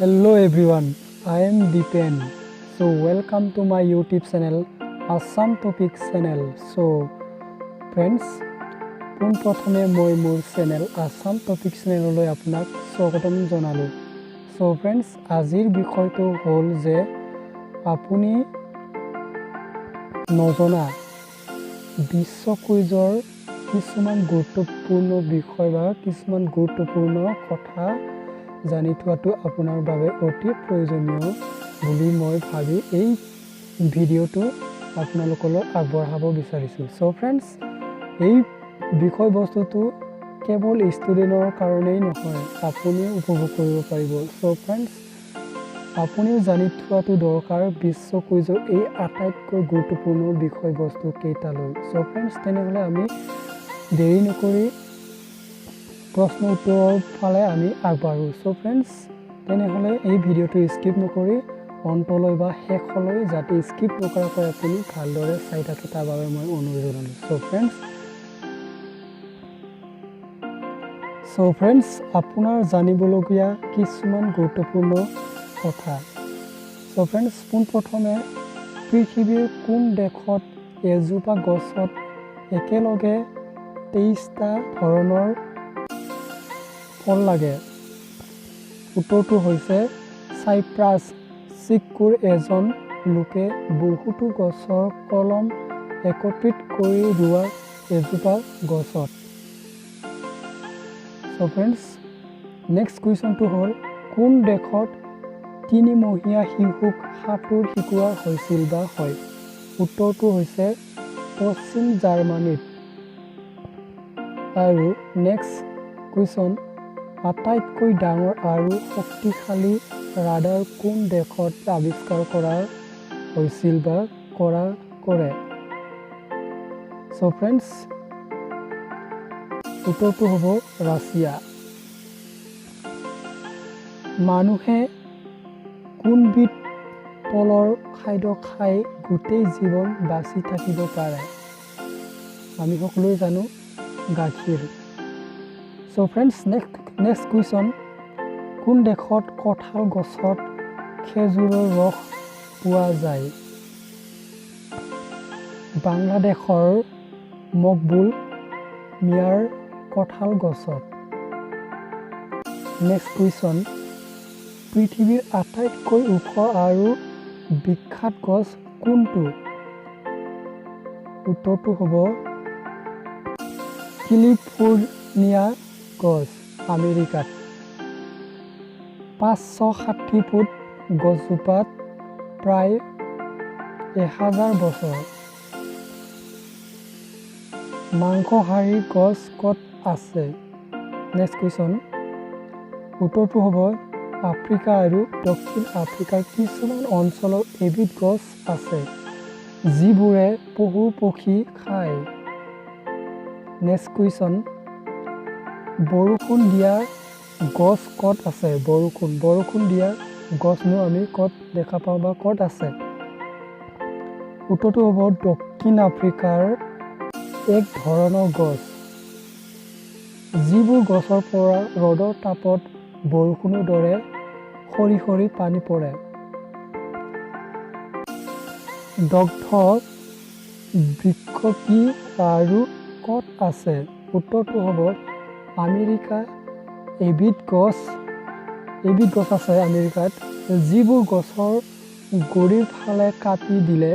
Hello everyone, I am Dipen. So welcome to my YouTube channel, Assam Topics channel. So friends, পোন প্ৰথমে মই মোৰ channel Assam topic চেনেললৈ আপোনাক স্বাগতম জনালোঁ। সো ফ্ৰেন্ডছ, আজিৰ বিষয়টো হ'ল যে আপুনি নজনা বিশ্ব কুইজৰ কিছুমান গুৰুত্বপূৰ্ণ বিষয় বা কিছুমান গুৰুত্বপূৰ্ণ কথা জানি থোৱাটো আপোনাৰ বাবে অতি প্ৰয়োজনীয় বুলি মই ভাবি এই ভিডিঅ'টো আপোনালোকলৈ আগবঢ়াব বিচাৰিছোঁ। সো ফ্ৰেন্ডছ, এই বিষয়বস্তুটো কেৱল ষ্টুডেণ্টৰ কাৰণেই নহয়, আপুনিও উপভোগ কৰিব পাৰিব। সো ফ্ৰেন্ডছ, আপুনিও জানি থোৱাটো দৰকাৰ বিশ্ব কুইজৰ এই আটাইতকৈ গুৰুত্বপূৰ্ণ বিষয়বস্তু কেইটালৈ। সো ফ্ৰেন্ডছ, তেনেহ'লে আমি দেৰি নকৰি প্ৰশ্ন উত্তৰৰ ফালে আমি আগবাঢ়োঁ। সো ফ্ৰেন্ডছ, তেনেহ'লে এই ভিডিঅ'টো স্কিপ নকৰি অন্তলৈ বা শেষলৈ যাতে স্কিপ নকৰাকৈ আপুনি ভালদৰে চাই থাকে তাৰ বাবে মই অনুৰোধ জনালোঁ। সো ফ্ৰেন্ডছ, আপোনাৰ জানিবলগীয়া কিছুমান গুৰুত্বপূৰ্ণ কথা। সো ফ্ৰেন্ডছ, পোনপ্ৰথমে পৃথিৱীৰ কোন দেশত এজোপা গছত একেলগে 23টা ধৰণৰ ফল লাগে? উত্তৰটো হৈছে চাইপ্ৰাছ। চিকুৰ এজন লোকে বহুতো গছৰ কলম একত্ৰিত কৰি ৰোৱা এজোপা গছত। সো ফ্ৰেন্ডছ, নেক্সট কুৱেশ্যনটো হ'ল কোন দেশত 3 মহীয়া শিশুক সাঁতোৰ শিকোৱা হৈছিল বা হয়? উত্তৰটো হৈছে পশ্চিম জাৰ্মানীত। আৰু নেক্সট কুৱেশ্যন, আটাইতকৈ ডাঙৰ আৰু শক্তিশালী ৰাডাৰ কোন দেশত আৱিষ্কাৰ কৰা হৈছিল বা কৰে? সো ফ্ৰেন্ডছ, উত্তৰটো হ'ব ৰাছিয়া। মানুহে কোনবিধ ফলৰ খাদ্য খাই গোটেই জীৱন বাচি থাকিব পাৰে? আমি সকলোৱে জানো গাখীৰ। সো ফ্ৰেন্ডছ, নেক্সট কুৱেশ্যন, কোন দেশত কঁঠাল গছত খেজুৰৰ ৰস পোৱা যায়? বাংলাদেশৰ মকবুল মিয়াৰ কঁঠাল গছত। নেক্সট কুৱেশ্যন, পৃথিৱীৰ আটাইতকৈ ওখ আৰু বিখ্যাত গছ কোনটো? উত্তৰটো হ'ব কেলিফোৰ্নিয়া গছ, আমেৰিকাত। 560 ফুট গছজোপাত প্ৰায় 1000 বছৰ। মাংসহাৰী গছ ক'ত আছে? নেক্সট কুৱেশ্যন, উত্তৰটো হ'ব আফ্ৰিকা আৰু দক্ষিণ আফ্ৰিকাৰ কিছুমান অঞ্চলত এবিধ গছ আছে যিবোৰে পশু পক্ষী খায়। নেক্সট কুৱেশ্যন, বৰষুণ দিয়া গছ ক'ত আছে? বৰষুণ দিয়া গছনো আমি ক'ত দেখা পাওঁ বা ক'ত আছে? উত্তৰটো হ'ব দক্ষিণ আফ্ৰিকাৰ এক ধৰণৰ গছ যিবোৰ গছৰ পৰা ৰ'দৰ তাপত বৰষুণৰ দৰে সৰি সৰি পানী পৰে। দগ্ধ বৃক্ষ কি আৰু ক'ত আছে? উত্তৰটো হ'ব আমেৰিকা। এবিধ গছ আছে আমেৰিকাত যিবোৰ গছৰ গুৰিৰ ফালে কাটি দিলে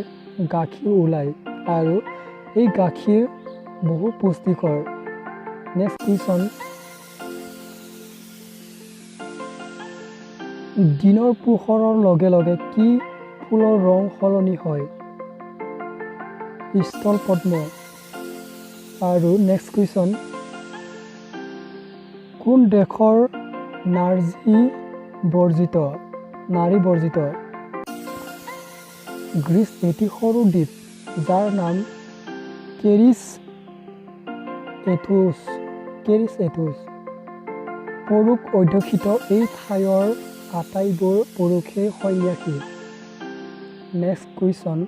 গাখীৰ ওলায় আৰু এই গাখীৰ বহু পুষ্টিকৰ। নেক্সট কুৱেশ্যন, দিনৰ পোহৰৰ লগে লগে কি ফুলৰ ৰং সলনি হয়? স্থলপদ্ম। আৰু নেক্সট কুৱেশ্যন, কোন দেশৰ নাৰী বৰ্জিত? গ্ৰীচ এটি সৰু দ্বীপ যাৰ নাম কেৰিছ এথোছ। পুৰুষ অধ্যুষিত এই ঠাইৰ আটাইবোৰ পুৰুষেই সন্যাসী। নেক্সট কুৱেশ্যন,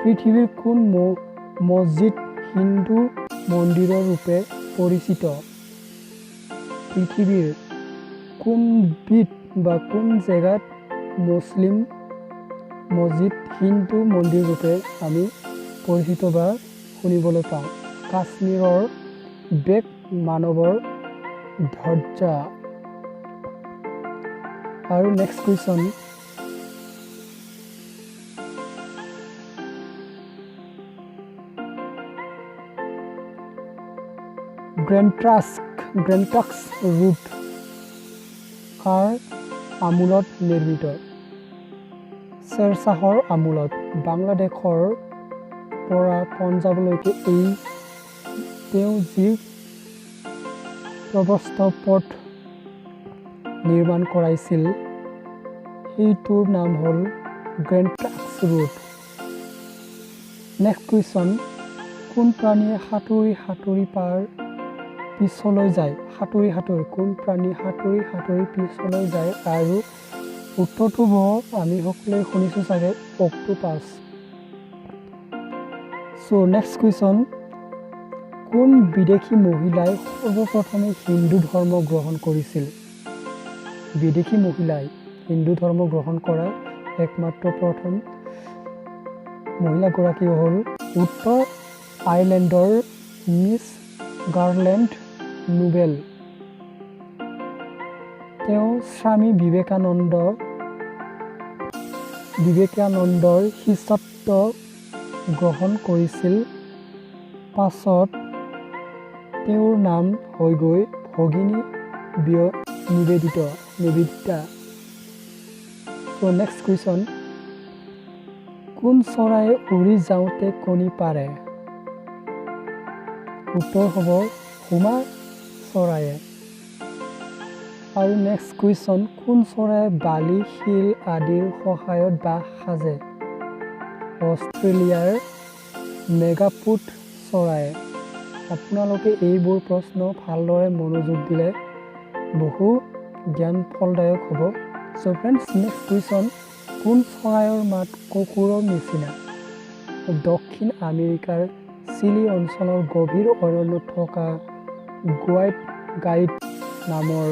পৃথিৱীৰ কোন মছজিদ হিন্দু মন্দিৰৰ ৰূপে পৰিচিত? পৃথিৱীৰ কোনবিধ বা কোন জেগাত মুছলিম মছজিদ হিন্দু মন্দিৰ ৰূপে আমি পৰিচিত বা শুনিবলৈ পাওঁ? কাশ্মীৰৰ বেগ মানৱৰ ধৈৰ্য। আৰু নেক্সট কুৱেশ্যন, গ্ৰেণ্টাক্স ৰোড কাৰ আমোলত নিৰ্মিত? শ্বেৰশ্বাহৰ আমোলত। বাংলাদেশৰ পৰা পঞ্জাৱলৈকে তেওঁ যি প্ৰশস্ত পথ নিৰ্মাণ কৰাইছিল সেইটোৰ নাম হ'ল গ্ৰেণ্টাক্স ৰোড। নেক্সট কুৱেশ্যন, কোন প্ৰাণীয়ে সাঁতুৰি সাঁতুৰি পিছলৈ যায়? কোন প্ৰাণী সাঁতুৰি পিছলৈ যায়? আৰু উত্তৰটো হ'ব আমি সকলোৱে শুনিছোঁ চাগে অক্টোপাছ। নেক্সট কুৱেশ্যন, কোন বিদেশী মহিলাই সৰ্বপ্ৰথমে হিন্দু ধৰ্ম গ্ৰহণ কৰিছিল? বিদেশী মহিলাই হিন্দু ধৰ্ম গ্ৰহণ কৰা একমাত্ৰ প্ৰথম মহিলাগৰাকী হ'ল উত্তৰ আয়াৰলেণ্ডৰ মিছ গাৰ্লেণ্ড নোবেল। তেওঁ স্বামী বিবেকানন্দৰ শিষ্যত্ব গ্ৰহণ কৰিছিল। পাছত তেওঁৰ নাম হৈ গৈ ভগিনী নিবেদিতা। নেক্সট কুৱেশ্যন, কোন চৰাইয়ে উৰি যাওঁতে কণী পাৰে? উত্তৰ হ'ব হুমা চৰাইয়ে। আৰু নেক্সট কুৱেশ্যন, কোন চৰাইয়ে বালি শিল আদিৰ সহায়ত বাহ সাজে? অষ্ট্ৰেলিয়াৰ মেগাপুট চৰাইয়ে। আপোনালোকে এইবোৰ প্ৰশ্ন ভালদৰে মনোযোগ দিলে বহু জ্ঞানফলদায়ক হ'ব। ফ্ৰেণ্ডছ, নেক্সট কুৱেশ্যন, কোন চৰাইৰ মাত কুকুৰৰ নিচিনা? দক্ষিণ আমেৰিকাৰ চিলি অঞ্চলৰ গভীৰ অৰণ্যত থকা হোৱাইট গাইড নামৰ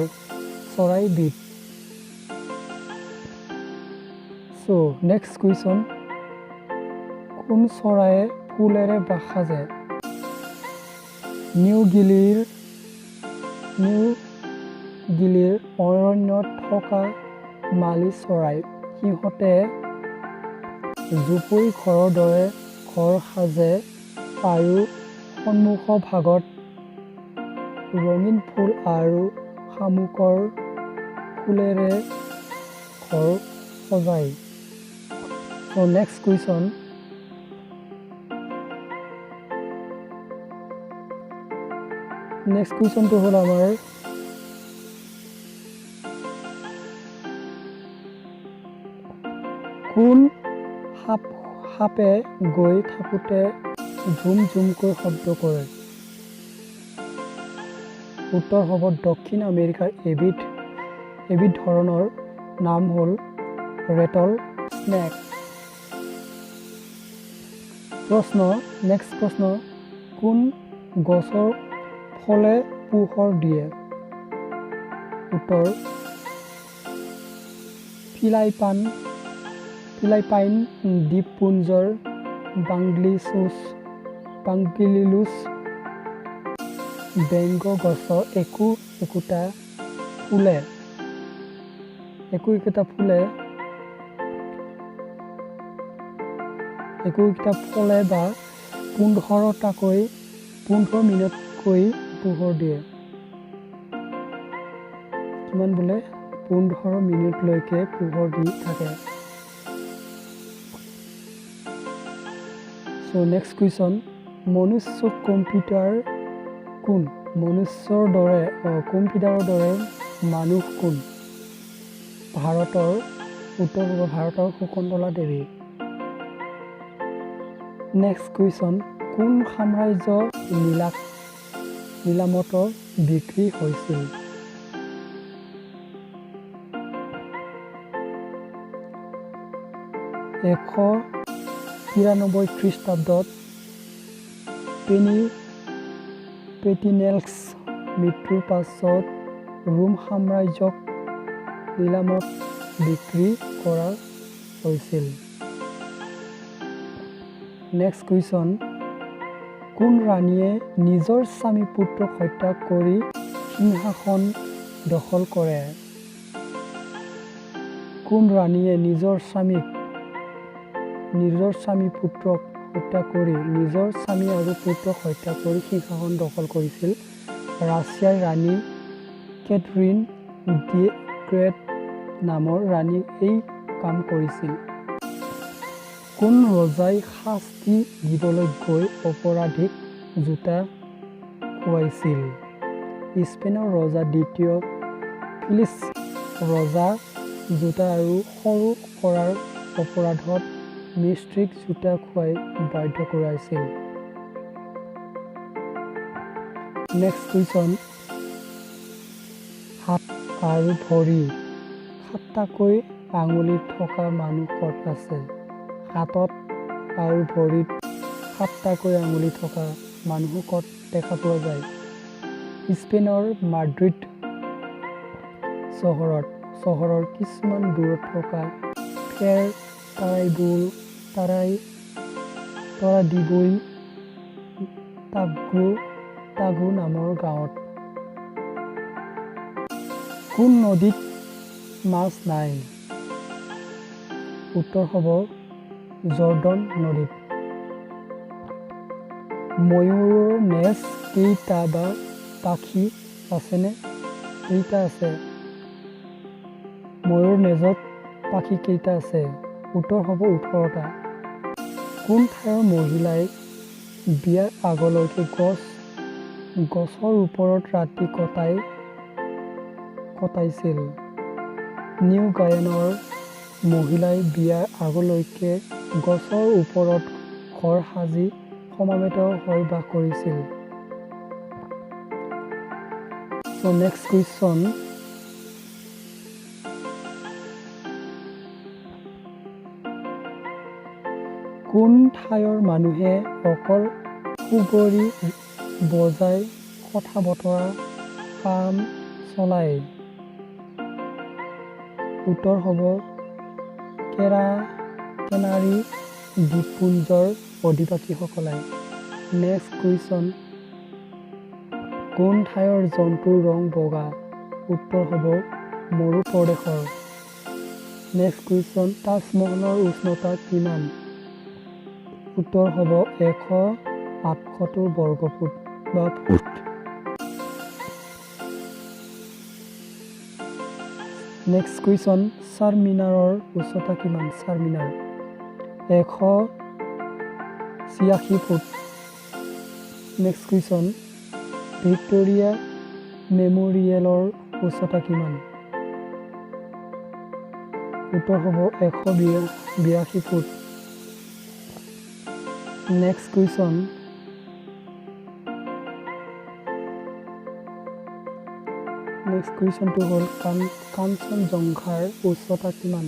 চৰাইবিধ। নেক্সট কুৱেশ্যন, কোন চৰাইয়ে ফুলেৰে বাহ সাজে? নিউ গিলিৰ অৰণ্যত থকা মালি চৰাই। সিহঁতে জুপুৰি ঘৰৰ দৰে ঘৰ সাজে আৰু সন্মুখৰ ভাগত ৰঙীন ফুল আৰু শামুকৰ ফুলেৰে ঘৰ সজায়। নেক্সট কুৱেশ্যন, নেক্সট কুৱেশ্যনটো হ'ল আমাৰ কোন সাপে গৈ থাকোঁতে ঝুম ঝুমকৈ শব্দ কৰে? উত্তৰ হ'ব দক্ষিণ আমেৰিকাৰ এবিধ ধৰণৰ নাম হ'ল ৰেটল স্নেক। নেক্সট প্ৰশ্ন, কোন গছৰ ফলে পোহৰ দিয়ে? উত্তৰ ফিলাইপাইন দ্বীপপুঞ্জৰ বাংগিলিলোছ বেংগ গছৰ একোটা ফুলে বা 15 মিনিটকৈ পোহৰ দিয়ে। কিমান বোলে? 15 মিনিটলৈকে পোহৰ দি থাকে। নেক্সট কুৱেশ্যন, মনুষ্য কম্পিউটাৰৰ দৰে মানুহ কোন? উত্তৰ হ'ব ভাৰতৰ শকুন্তলা দেৱী। নেক্সট কুৱেশ্যন, কোন সাম্ৰাজ্য নিলামত বিক্ৰী হৈছিল? 193 খ্ৰীষ্টাব্দত পেটিনেল্স মৃত্যুৰ পাছত ৰোম সাম্ৰাজ্যক নিলামত বিক্ৰী কৰা হৈছিল। নেক্সট কুৱেশ্যন, কোন ৰাণীয়ে নিজৰ স্বামী পুত্ৰক হত্যা কৰি সিংহাসন দখল কৰে? কোন ৰাণীয়ে নিজৰ স্বামী পুত্ৰক হত্যা কৰি সিংহাসন দখল কৰিছিল? ৰাছিয়াৰ ৰাণী কেথৰিন দি গ্ৰেট নামৰ ৰাণীয়ে এই কাম কৰিছিল। কোন ৰজাই শাস্তি দিবলৈ গৈ অপৰাধীক জোতা খুৱাইছিল? স্পেইনৰ ৰজা দ্বিতীয় ফিলিপ ৰজা জোতা আৰু সৰু কৰাৰ অপৰাধত মিস্ত্ৰীক জোতা খুৱাই বাধ্য কৰাইছিল। নেক্সট কুৱেশ্যন, হাত আৰু ভৰি 7টাকৈ আঙুলি থকা মানুহ ক'ত আছে? হাতত আৰু ভৰিত 7টাকৈ আঙুলি থকা মানুহ ক'ত দেখা পোৱা যায়? স্পেইনৰ মাদ্ৰিদ চহৰৰ কিছুমান দূৰত থকা ফেৰ তৰাদিবই টাগু নামৰ গাঁৱত। কোন নদীত মাছ নাই? উত্তৰ হ'ব জৰ্ডন নদীত। ময়ূৰৰ নেজ কেইটা বা পাখি আছেনে? কেইটা আছে? ময়ূৰৰ নেজত পাখি কেইটা আছে? উত্তৰ হ'ব 18টা। কোন ঠাইৰ মহিলাই বিয়াৰ আগলৈকে গছৰ ওপৰত ৰাতি কটাইছিল? নিউ গায়ানাৰ মহিলাই বিয়াৰ আগলৈকে গছৰ ওপৰত ঘৰ সাজি সমবেত হৈ বাস কৰিছিল। নেক্সট কুৱেশ্যন, কোন ঠাইৰ মানুহে অকল সুগৰি বজাই কথা বতৰা কাম চলায়? উত্তৰ হ'ব কেনাৰী দ্বীপপুঞ্জৰ অধিবাসীসকলে। নেক্সট কুৱেশ্যন, কোন ঠাইৰ জন্তুৰ ৰং বগা? উত্তৰ হ'ব মৰু প্ৰদেশৰ। নেক্সট কুৱেশ্যন, তাজমহলৰ উচ্চতা কিমান? উত্তৰ হ'ব 178 বৰ্গফুট বা ফুট। নেক্সট কুৱেশ্যন, চাৰমিনাৰৰ উচ্চতা কিমান? Charminar 186 foot. Next question, Victoria মেম'ৰিয়েলৰ উচ্চতা কিমান? উত্তৰ হ'ব 182 ফুট। নেক্সট কুৱেশ্যন, নেক্সট কুৱেশ্যনটো হ'ল কাঞ্চনজংঘাৰ উচ্চতা কিমান?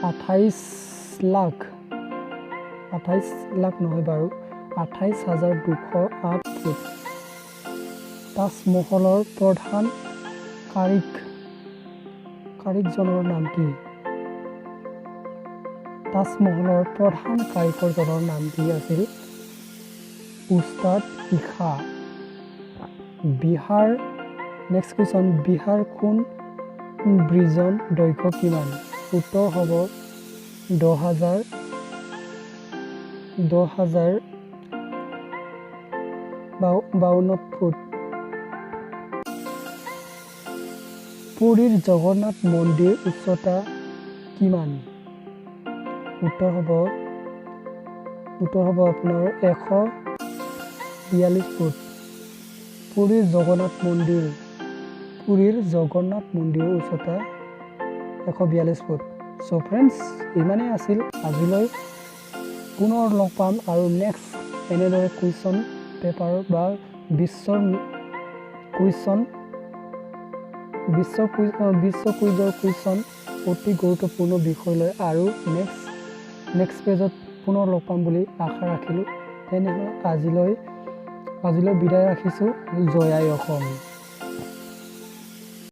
28,208 ফুট। তাজমহলৰ প্ৰধান কাৰিকৰজনৰ নাম কি? তাজমহলৰ প্ৰধান কাৰিকৰজনৰ নাম কি আছিল? উস্তাদ ঈশা। নেক্সট কুৱেশ্যন, বিহাৰ কোন ব্ৰিজৰ দৈৰ্ঘ্য কিমান? উত্তৰ হ'ব 10,052 ফুট। পুৰীৰ জগন্নাথ মন্দিৰ উচ্চতা কিমান? উত্তৰ হ'ব আপোনাৰ 142 ফুট। পুৰীৰ জগন্নাথ মন্দিৰৰ উচ্চতা 142 ফুট। চ' ফ্ৰেণ্ডছ, ইমানেই আছিল আজিলৈ। পুনৰ লগ পাম আৰু নেক্সট এনেদৰে কুৱেশ্যন পেপাৰ বা বিশ্ব কুইজৰ কুৱেশ্যন অতি গুৰুত্বপূৰ্ণ বিষয় লৈ আৰু নেক্সট পেজত পুনৰ লগ পাম বুলি আশা ৰাখিলোঁ। তেনেহ'লে আজিলৈ বিদায় ৰাখিছোঁ। জয় আই অসম।